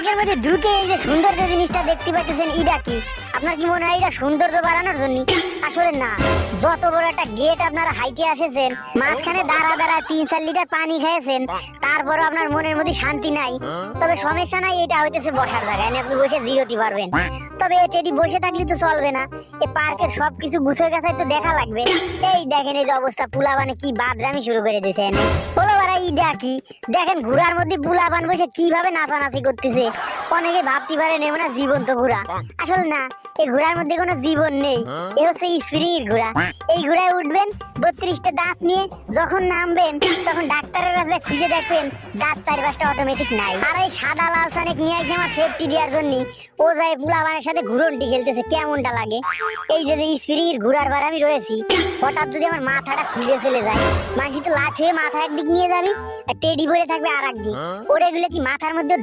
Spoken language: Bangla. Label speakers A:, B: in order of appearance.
A: পার্কের মধ্যে ঢুকে এই যে সৌন্দর্য জিনিসটা দেখতে পাচ্ছেন, এটা কি আপনার কি মনে হয় এটা সৌন্দর্য বাড়ানোর জন্য? আসলে না, যত বড় একটা গেট আপনারা হাইটে আসেছেন, মাঝখানে দাঁড়া দাঁড়া 3-4 লিটার পানি খেয়েছেন, তারপরও আপনার মনের মধ্যে শান্তি নাই। তবে সমস্যা নাই, এটা হইতেছে বসার জায়গা, এনে আপনি বসে জিরোতে পারবেন। তবে এটি বসে থাকলে তো চলবে না, এই পার্কের সবকিছু গুছিয়ে গেছে তো দেখা লাগবে। এই দেখেন এই যে অবস্থা, পুলাবানে কি বাদরামি শুরু করে দিয়েছে এনে। পোলাবারা ইডা কি দেখেন, ঘোড়ার মধ্যে পুলাবান বসে কিভাবে নাচানাচি করতেছে। অনেকে ভাবতে পারে নেব না জীবন্ত ঘোড়া, আসলে না, এই ঘোড়ার মধ্যে কোনো জীবন নেই, এ হচ্ছে স্প্রিং এর ঘোড়া। এই ঘোড়ায় উঠবেন, 32টা দাঁত নিয়ে যখন নামবেন তখন ডাক্তারের কাছে খুঁজে দেখবেন দাঁত 4-5টা অটোমেটিক নাই। আর এই সাদা লাল সানেক নিয়ে আসছে আমার সেফটি দেওয়ার জন্য। ও যায় পুলাবানের সাথে ঘুরন্টি খেলতেছে, কেমনটা লাগে। এই যে স্প্রিং এর ঘোড়ার বার আমি রয়েছি, হঠাৎ যদি আমার মাথাটা খুলে চলে যায়, মাঝি তো লাচ হয়ে মাথা একদিক নিয়ে যাবি, টেডি ভরে থাকবে আর একদিক, ওরে গুলো কি মাথার মধ্যে